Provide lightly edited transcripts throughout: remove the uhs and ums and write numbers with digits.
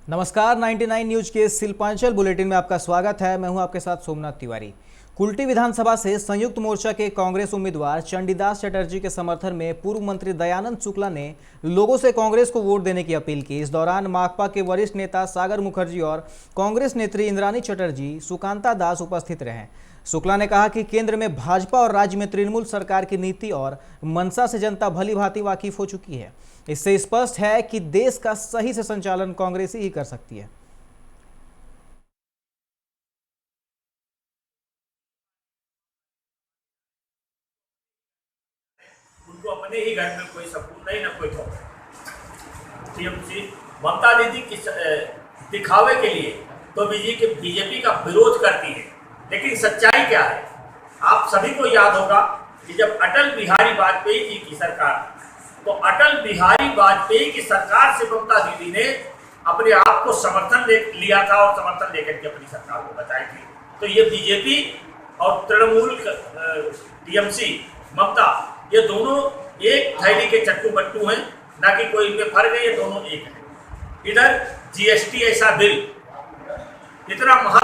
नमस्कार, 99 न्यूज के शिल्पांचल बुलेटिन में आपका स्वागत है। मैं हूं आपके साथ सोमनाथ तिवारी। कुल्टी विधानसभा से संयुक्त मोर्चा के कांग्रेस उम्मीदवार चंडीदास चटर्जी के समर्थन में पूर्व मंत्री दयानंद शुक्ला ने लोगों से कांग्रेस को वोट देने की अपील की। इस दौरान माकपा के वरिष्ठ नेता सागर मुखर्जी और कांग्रेस नेत्री इंद्रानी चटर्जी, सुकांता दास उपस्थित रहे। शुक्ला ने कहा कि केंद्र में भाजपा और राज्य में तृणमूल सरकार की नीति और मंशा से जनता भली भांति वाकिफ हो चुकी है। इससे स्पष्ट है कि देश का सही से संचालन कांग्रेस ही कर सकती है। उनको अपने ही घर में कोई सकून नहीं, ना कोई खौफ। टीएमसी ममता दीदी की दिखावे के लिए तो बीजेपी का विरोध करती है, लेकिन सच्चाई क्या है? आप सभी को याद होगा कि जब अटल बिहारी वाजपेयी जी की सरकार, तो अटल बिहारी वाजपेयी की सरकार से ममता दीदी ने अपने आप को समर्थन लिया था और समर्थन लेकर के अपनी सरकार को बचाई थी। तो ये बीजेपी और तृणमूल टीएमसी ममता, ये दोनों एक थैली के चट्टू बट्टू हैं, ना कि कोई इनमें फर्क है, ये दोनों एक हैं। इधर जीएसटी ऐसा बिल इतना महा।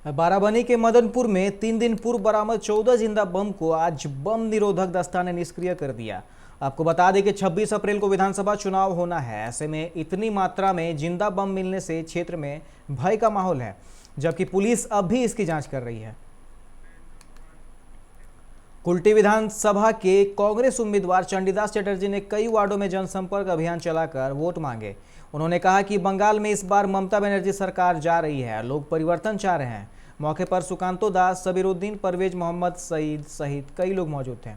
बाराबनी के मदनपुर में 3 दिन पूर्व बरामद 14 जिंदा बम को आज बम निरोधक दस्ता ने निष्क्रिय कर दिया। आपको बता दें कि 26 अप्रैल को विधानसभा चुनाव होना है। ऐसे में इतनी मात्रा में जिंदा बम मिलने से क्षेत्र में भय का माहौल है, जबकि पुलिस अब भी इसकी जांच कर रही है। कुल्टी विधानसभा के कांग्रेस उम्मीदवार चंडीदास चटर्जी ने कई वार्डों में जनसंपर्क अभियान चलाकर वोट मांगे। उन्होंने कहा कि बंगाल में इस बार ममता बनर्जी सरकार जा रही है, लोग परिवर्तन चाह रहे हैं। मौके पर सुकांतो दास, सबीरुद्दीन, परवेज मोहम्मद सईद सहित कई लोग मौजूद थे।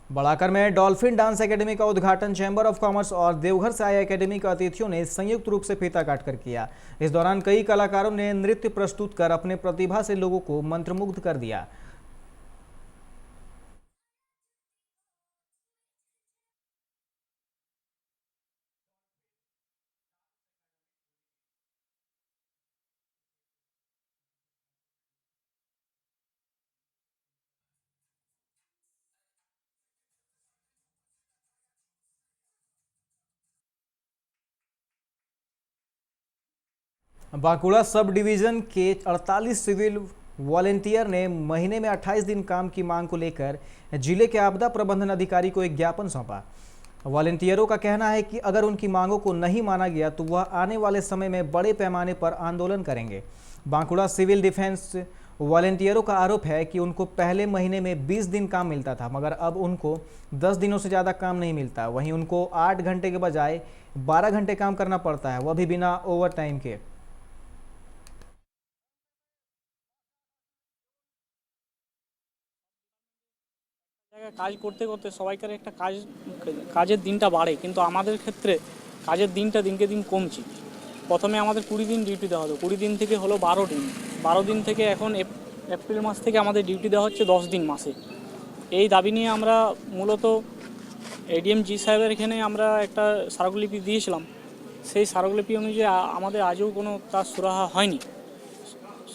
बड़ाकर में डॉल्फिन डांस एकेडमी का उद्घाटन चैंबर ऑफ कॉमर्स और देवघर से आए एकेडमी के अतिथियों ने संयुक्त रूप से फीता काटकर किया। इस दौरान कई कलाकारों ने नृत्य प्रस्तुत कर अपने प्रतिभा से लोगों को मंत्रमुग्ध कर दिया। बांकुड़ा सब डिवीजन के 48 सिविल वॉलेंटियर ने महीने में 28 दिन काम की मांग को लेकर जिले के आपदा प्रबंधन अधिकारी को एक ज्ञापन सौंपा। वॉलेंटियरों का कहना है कि अगर उनकी मांगों को नहीं माना गया तो वह आने वाले समय में बड़े पैमाने पर आंदोलन करेंगे। बांकुड़ा सिविल डिफेंस वॉलेंटियरों का आरोप है कि उनको पहले महीने में 20 दिन काम मिलता था, मगर अब उनको 10 दिनों से ज़्यादा काम नहीं मिलता। वहीं उनको 8 घंटे के बजाय 12 घंटे काम करना पड़ता है, वह भी बिना ओवर टाइम के। কাজ করতে করতে সবাইকার একটা কাজের দিনটা বাড়ে, কিন্তু আমাদের ক্ষেত্রে কাজের দিনটা দিনকে দিন কমছে। প্রথমে আমাদের 20 দিন ডিউটি দেওয়া হতো, 20 দিন থেকে হলো 12 দিন, 12 দিন থেকে এখন এপ্রিল মাস থেকে আমাদের ডিউটি দেওয়া হচ্ছে 10 দিন মাসে। এই দাবি নিয়ে আমরা মূলত এডিএম জি সাহেবের এখানে আমরা একটা স্মারকলিপি দিয়েছিলাম। সেই স্মারকলিপি অনুযায়ী আমাদের আজও কোনো তার সুরাহা হয়নি।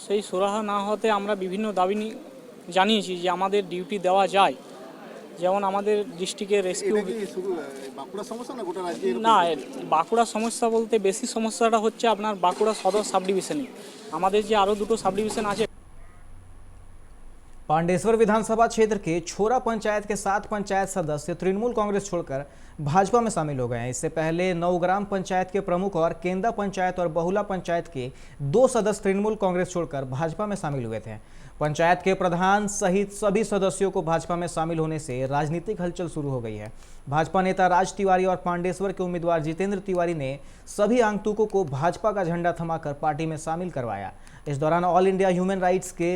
সেই সুরাহা না হতে আমরা বিভিন্ন দাবি জানিয়েছি যে আমাদের ডিউটি দেওয়া যায়। যেমন আমাদের ডিস্ট্রিক্টের রেস্কিউ না, বাঁকুড়া সমস্যা বলতে বেশি সমস্যাটা হচ্ছে আপনার বাঁকুড়া সদর সাব ডিভিশনে। আমাদের যে আরও দুটো সাব ডিভিশন আছে। पांडेश्वर विधानसभा क्षेत्र के छोरा पंचायत के 7 पंचायत सदस्य तृणमूल कांग्रेस छोड़कर भाजपा में शामिल हो गए हैं। इससे पहले नवग्राम पंचायत के प्रमुख और केंदा पंचायत और बहुला पंचायत के 2 सदस्य तृणमूल कांग्रेस छोड़कर भाजपा में शामिल हुए थे। पंचायत के प्रधान सहित सभी सदस्यों को भाजपा में शामिल होने से राजनीतिक हलचल शुरू हो गई है। भाजपा नेता राज तिवारी और पांडेश्वर के उम्मीदवार जितेंद्र तिवारी ने सभी आगंतुकों को भाजपा का झंडा थमाकर पार्टी में शामिल करवाया। इस दौरान ऑल इंडिया ह्यूमन राइट्स के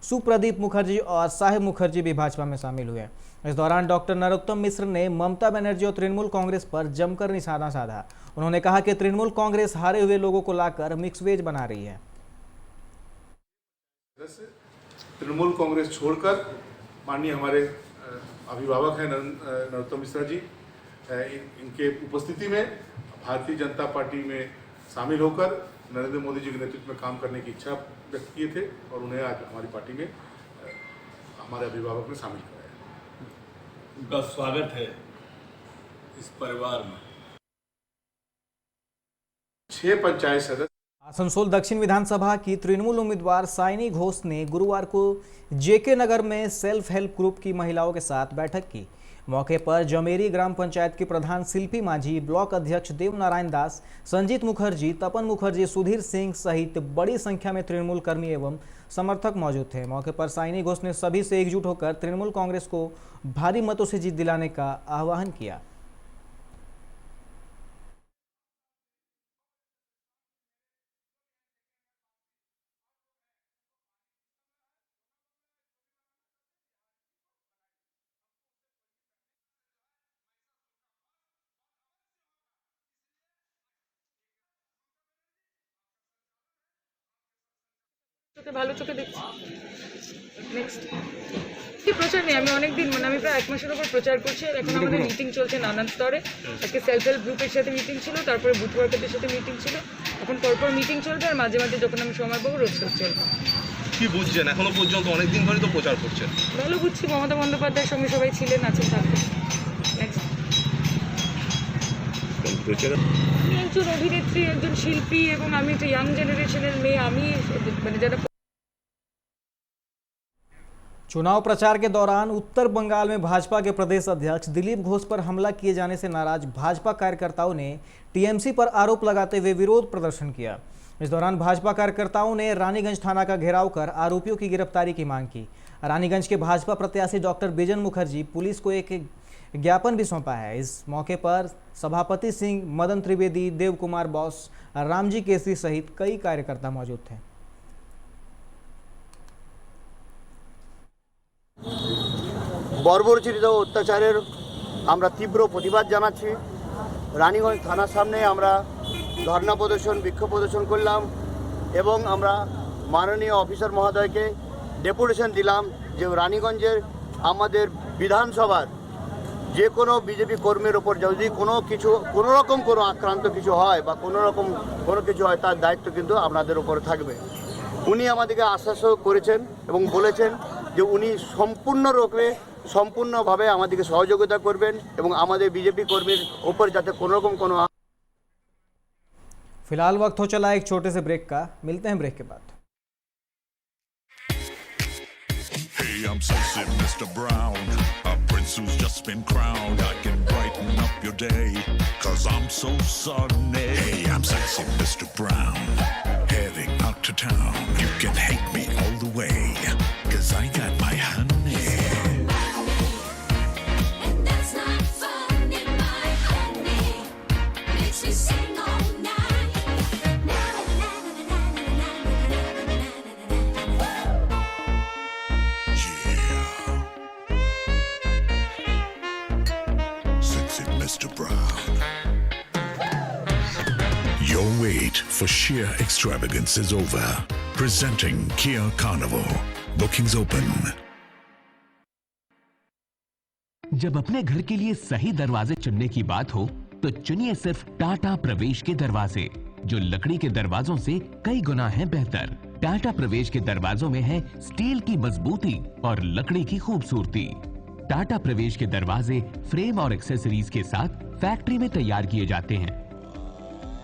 सुप्रदीप मुखर्जी और साहिब मुखर्जी भी भाजपा में शामिल हुए। इस दौरान डॉक्टर नरोत्तम मिश्र ने ममता बनर्जी और तृणमूल कांग्रेस पर जमकर निशाना साधा। उन्होंने कहा कि तृणमूल कांग्रेस हारे हुए लोगों को लाकर मिक्स वेज बना रही है। तृणमूल कांग्रेस छोड़कर माननीय हमारे अभिभावक हैं नरोत्तम मिश्रा जी, इनके उपस्थिति में भारतीय जनता पार्टी में शामिल होकर नरेंद्र मोदी जी के नेतृत्व में काम करने की इच्छा व्यक्त किए थे और उन्हें आज हमारी पार्टी में हमारे अभिभावक ने शामिल कराया। उनका स्वागत है इस परिवार में। 6 पंचायत सदस्य आसनसोल दक्षिण विधानसभा की तृणमूल उम्मीदवार साइनी घोष ने गुरुवार को जेके नगर में सेल्फ हेल्प ग्रुप की महिलाओं के साथ बैठक की। मौके पर जमेरी ग्राम पंचायत के प्रधान शिल्पी माझी, ब्लॉक अध्यक्ष देवनारायण दास, संजीत मुखर्जी, तपन मुखर्जी, सुधीर सिंह सहित बड़ी संख्या में तृणमूल कर्मी एवं समर्थक मौजूद थे। मौके पर साइनी घोष ने सभी से एकजुट होकर तृणमूल कांग्रेस को भारी मतों से जीत दिलाने का आह्वान किया। চোখে ভালো চোখে দেখছি। নেক্সট কি প্রচার নেই, আমি অনেকদিন আমি প্রায় 1 মাসের উপর প্রচার করছি। আর এখন আমাদের মিটিং চলছে নানান স্তরে। আজকে সেলফ হেল্প গ্রুপের সাথে মিটিং ছিল, তারপরে বুথ ওয়ার্কারদের সাথে মিটিং ছিল, এখন পরপর মিটিং চলবে আর মাঝে মাঝে যখন আমি সময় পাবো রোড শো চলবে। কি বুঝছেন এখনো পর্যন্ত অনেকদিন ধরে তো প্রচার করছেন? ভালো বুঝছি, মমতা বন্দ্যোপাধ্যায়ের সঙ্গে সবাই ছিলেন, আছেন, থাকবেন। নেক্সট আমি একজন অভিনেত্রী, একজন শিল্পী এবং আমি একটা ইয়াং জেনারেশনের মেয়ে। আমি যারা चुनाव प्रचार के दौरान उत्तर बंगाल में भाजपा के प्रदेश अध्यक्ष दिलीप घोष पर हमला किए जाने से नाराज भाजपा कार्यकर्ताओं ने टीएमसी पर आरोप लगाते हुए विरोध प्रदर्शन किया। इस दौरान भाजपा कार्यकर्ताओं ने रानीगंज थाना का घेराव कर आरोपियों की गिरफ्तारी की मांग की। रानीगंज के भाजपा प्रत्याशी डॉक्टर बिजन मुखर्जी पुलिस को एक ज्ञापन भी सौंपा है। इस मौके पर सभापति सिंह, मदन त्रिवेदी, देव कुमार बॉस, रामजी केसरी सहित कई कार्यकर्ता मौजूद थे। বর্বরচিত অত্যাচারের আমরা তীব্র প্রতিবাদ জানাচ্ছি। রানীগঞ্জ থানার সামনে আমরা ধর্ণা প্রদর্শন, বিক্ষোভ প্রদর্শন করলাম এবং আমরা মাননীয় অফিসার মহোদয়কে ডেপুটেশন দিলাম যে রানীগঞ্জের আমাদের বিধানসভার যে কোনো বিজেপি কর্মীর ওপর যদি কোনো রকম কোনো আক্রান্ত কিছু হয় বা কোনো কিছু হয় তার দায়িত্ব কিন্তু আপনাদের উপরে থাকবে। উনি আমাদেরকে আশ্বাসও করেছেন এবং বলেছেন যে উনি সম্পূর্ণভাবে আমাদেরকে সহযোগিতা করবেন এবং আমাদের বিজেপি কর্মীর ওপর যাতে কোনো রকম কোনো। फिलहाल वक्त हो चला एक छोटे से ब्रेक का, मिलते हैं ब्रेक के बाद। Hey, I'm sexy Mr. Brown, a prince who's just been crowned. I can brighten up your day, 'cause I'm so sunny. Hey, I'm sexy Mr. Brown, heading out to town. You can hate me all the way, 'cause I got my honey. And that's not funny, my honey makes me sing all night. Sexy Mr. Brown. Your wait for sheer extravagance is over. Presenting Kia Carnival. Bookings open. जब अपने घर के लिए सही दरवाजे चुनने की बात हो तो चुनिए सिर्फ टाटा प्रवेश के दरवाजे, जो लकड़ी के दरवाजों से कई गुना है बेहतर। टाटा प्रवेश के दरवाजों में है स्टील की मजबूती और लकड़ी की खूबसूरती। टाटा प्रवेश के दरवाजे फ्रेम और एक्सेसरीज के साथ फैक्ट्री में तैयार किए जाते हैं।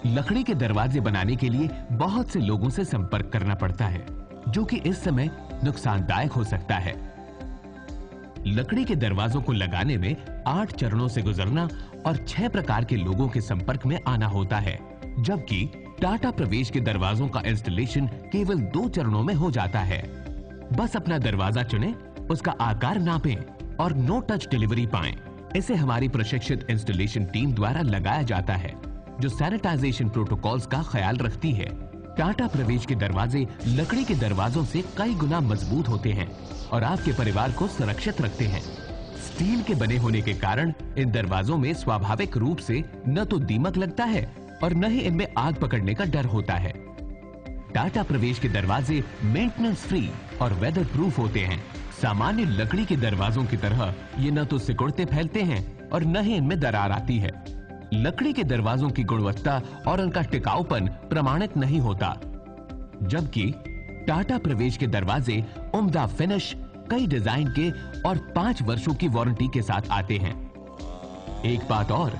लकड़ी के दरवाजे बनाने के लिए बहुत से लोगों से संपर्क करना पड़ता है, जो कि इस समय नुकसानदायक हो सकता है। लकड़ी के दरवाजों को लगाने में 8 चरणों से गुजरना और 6 प्रकार के लोगों के संपर्क में आना होता है, जबकि टाटा प्रवेश के दरवाजों का इंस्टॉलेशन केवल 2 चरणों में हो जाता है। बस अपना दरवाजा चुनें, उसका आकार नापें और नो टच डिलीवरी पाएं। इसे हमारी प्रशिक्षित इंस्टॉलेशन टीम द्वारा लगाया जाता है, जो सैनिटाइजेशन प्रोटोकॉल्स का ख्याल रखती है। टाटा प्रवेश के दरवाजे लकड़ी के दरवाजों से कई गुना मजबूत होते हैं और आपके परिवार को सुरक्षित रखते हैं। स्टील के बने होने के कारण इन दरवाजों में स्वाभाविक रूप से न तो दीमक लगता है और न ही इनमें आग पकड़ने का डर होता है। टाटा प्रवेश के दरवाजे मेंटेनेंस फ्री और वेदर प्रूफ होते हैं। सामान्य लकड़ी के दरवाजों की तरह ये न तो सिकुड़ते फैलते हैं और न ही इनमें दरार आती है। लकड़ी के दरवाजों की गुणवत्ता और उनका टिकाऊपन प्रमाणित नहीं होता, जबकि टाटा प्रवेश के दरवाजे उम्दा फिनिश, कई डिजाइन के और 5 वर्षों की वारंटी के साथ आते हैं। एक बात और,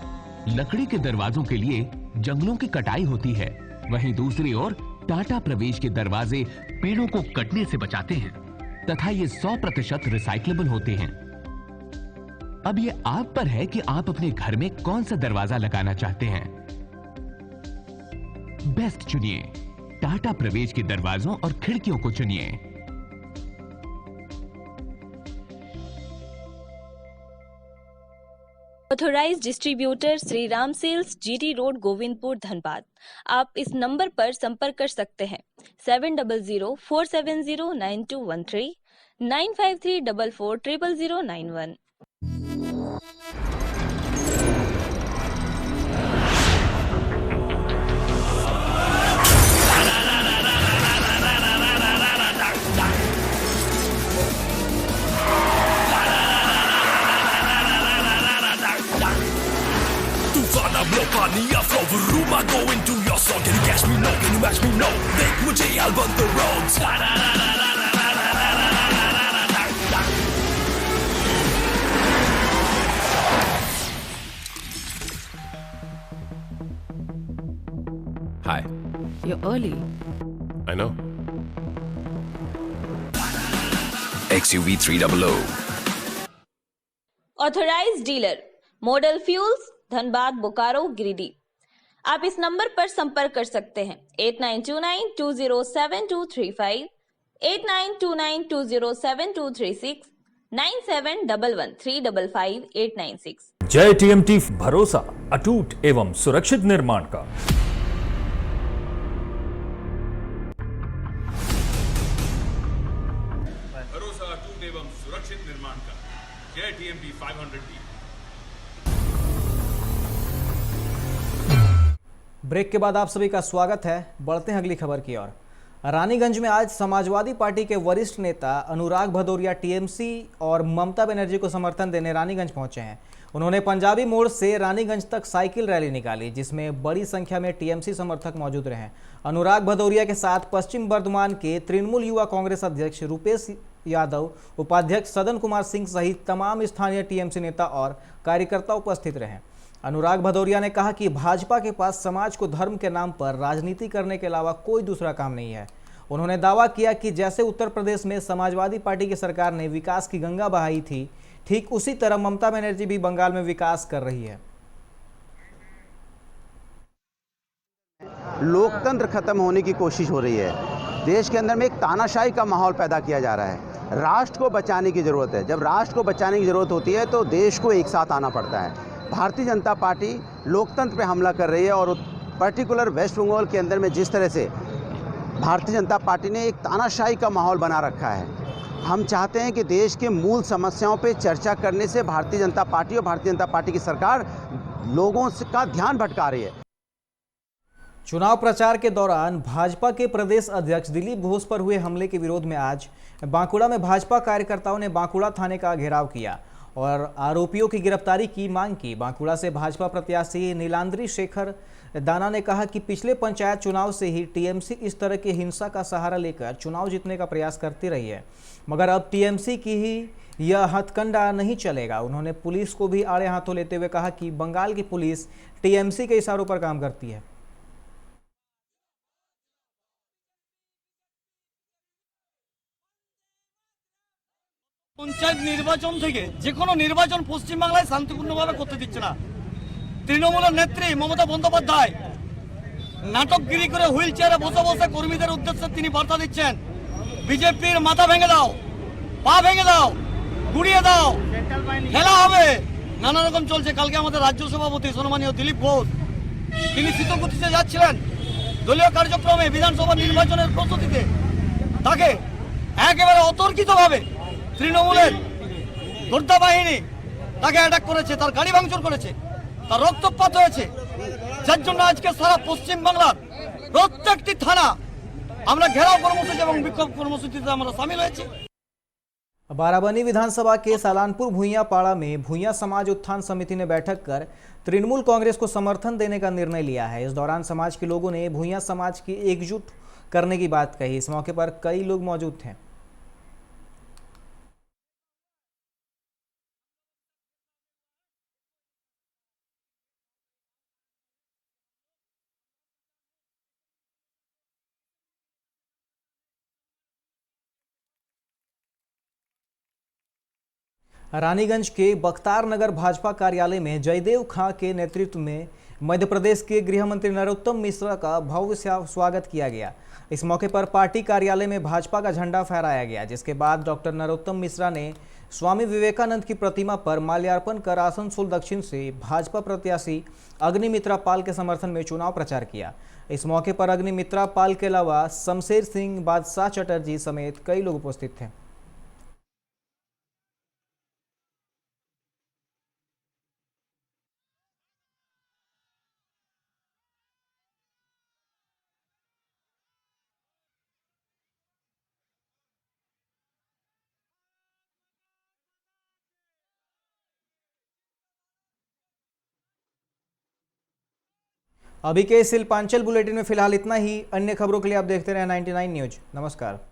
लकड़ी के दरवाजों के लिए जंगलों की कटाई होती है, वहीं दूसरी ओर टाटा प्रवेश के दरवाजे पेड़ों को कटने से बचाते हैं तथा ये 100% रिसाइक्लेबल होते हैं। अब ये आप पर है कि आप अपने घर में कौन सा दरवाजा लगाना चाहते हैं। बेस्ट चुनिए, टाटा प्रवेश के दरवाजों और खिड़कियों को चुनिए। Authorized distributor Shri Ram sales, GT road, Govindpur, Dhanbad. आप इस नंबर पर संपर्क कर सकते हैं 7004709213 9534400091। Go into your song, can you catch me? No, can you match me? No, देख मुझे I'll run the roads. Hi. You're early. I know. XUV 300. Authorized dealer model fuels, Dhanbad, Bokaro, Giridih. आप इस नंबर पर संपर्क कर सकते हैं 8929207235, 8929207236, 9711355896। जय TMT, भरोसा अटूट एवं सुरक्षित निर्माण का। भरोसा अटूट एवं सुरक्षित निर्माण का। जय TMT 500D। ब्रेक के बाद आप सभी का स्वागत है। बढ़ते हैं अगली खबर की ओर। रानीगंज में आज समाजवादी पार्टी के वरिष्ठ नेता अनुराग भदौरिया TMC और ममता बनर्जी को समर्थन देने रानीगंज पहुंचे हैं। उन्होंने पंजाबी मोड़ से रानीगंज तक साइकिल रैली निकाली, जिसमें बड़ी संख्या में TMC समर्थक मौजूद रहे। अनुराग भदौरिया के साथ पश्चिम बर्धमान के तृणमूल युवा कांग्रेस अध्यक्ष रूपेश यादव, उपाध्यक्ष सदन कुमार सिंह सहित तमाम स्थानीय TMC नेता और कार्यकर्ता उपस्थित रहे। अनुराग भदौरिया ने कहा कि भाजपा के पास समाज को धर्म के नाम पर राजनीति करने के अलावा कोई दूसरा काम नहीं है। उन्होंने दावा किया कि जैसे उत्तर प्रदेश में समाजवादी पार्टी की सरकार ने विकास की गंगा बहाई थी, ठीक उसी तरह ममता बनर्जी भी बंगाल में विकास कर रही है। लोकतंत्र खत्म होने की कोशिश हो रही है। देश के अंदर में एक तानाशाही का माहौल पैदा किया जा रहा है। राष्ट्र को बचाने की ज़रूरत है। जब राष्ट्र को बचाने की ज़रूरत होती है तो देश को एक साथ आना पड़ता है। भारतीय जनता पार्टी लोकतंत्र पे हमला कर रही है और पर्टिकुलर वेस्ट बंगाल के अंदर में जिस तरह से भारतीय जनता पार्टी ने एक तानाशाही का माहौल बना रखा है। हम चाहते हैं कि देश के मूल समस्याओं पे चर्चा करने से भारतीय जनता पार्टी और भारतीय जनता पार्टी की सरकार लोगों का ध्यान भटका रही है। चुनाव प्रचार के दौरान भाजपा के प्रदेश अध्यक्ष दिलीप घोष पर हुए हमले के विरोध में आज बांकुड़ा में भाजपा कार्यकर्ताओं ने बांकुड़ा थाने का घेराव किया और आरोपियों की गिरफ्तारी की मांग की। बांकुड़ा से भाजपा प्रत्याशी नीलांद्री शेखर दाना ने कहा कि पिछले पंचायत चुनाव से ही TMC इस तरह की हिंसा का सहारा लेकर चुनाव जीतने का प्रयास करती रही है, मगर अब TMC की ही यह हथकंडा नहीं चलेगा। उन्होंने पुलिस को भी आड़े हाथों लेते हुए कहा कि बंगाल की पुलिस TMC के इशारों पर काम करती है। पंचायत निर्वाचन থেকে যে কোনো নির্বাচন পশ্চিম বাংলায় শান্তিপূর্ণভাবে করতে দিচ্ছে না। তৃণমূলের নেত্রী মমতা বন্দ্যোপাধ্যায় নাটকগিরি করে হুইল চেয়ারে বসে বসে কর্মীদের উদ্দেশ্যে তিনি বার্তা দিচ্ছেন, বিজেপির মাথা ভেঙে দাও, পা ভেঙে দাও, গুড়িয়ে দাও, খেলা হবে, নানা রকম চলছে। কালকে আমাদের রাজ্য সভাপতি সম্মানীয় দিলীপ ঘোষ তিনি শীতলকুচিতে যাচ্ছিলেন দলীয় কার্যক্রমে বিধানসভা নির্বাচনের প্রস্তুতিতে, তাকে একেবারে অতর্কিতভাবে তৃণমূলের যোদ্ধা বাহিনী তাকে অ্যাটাক করেছে, তার গাড়ি ভাঙচুর করেছে, তার রক্তপাত হয়েছে, যার জন্য আজকে সারা পশ্চিম বাংলার প্রত্যেকটি থানা আমরা ঘেরাও কর্মসূচি এবং বিক্ষোভ কর্মসূচিতে আমরা সামিল হয়েছি। बाराबनी विधानसभा के सालानपुर भुइयां पाड़ा में भुइयां समाज उत्थान समिति ने बैठक कर तृणमूल कांग्रेस को समर्थन देने का निर्णय लिया है। इस दौरान समाज के लोगों ने भुइयां समाज की एकजुट करने की बात कही। इस मौके पर कई लोग मौजूद थे। रानीगंज के बख्तार नगर भाजपा कार्यालय में जयदेव खां के नेतृत्व में मध्य प्रदेश के गृह मंत्री नरोत्तम मिश्रा का भव्य स्वागत किया गया। इस मौके पर पार्टी कार्यालय में भाजपा का झंडा फहराया गया, जिसके बाद डॉक्टर नरोत्तम मिश्रा ने स्वामी विवेकानंद की प्रतिमा पर माल्यार्पण कर आसनसोल दक्षिण से भाजपा प्रत्याशी अग्निमित्रा पाल के समर्थन में चुनाव प्रचार किया। इस मौके पर अग्निमित्रा पाल के अलावा शमशेर सिंह, बादशाह चटर्जी समेत कई लोग उपस्थित थे। अभी के शिल्पांचल बुलेटिन में फिलहाल इतना ही। अन्य खबरों के लिए आप देखते रहे 99 न्यूज। नमस्कार।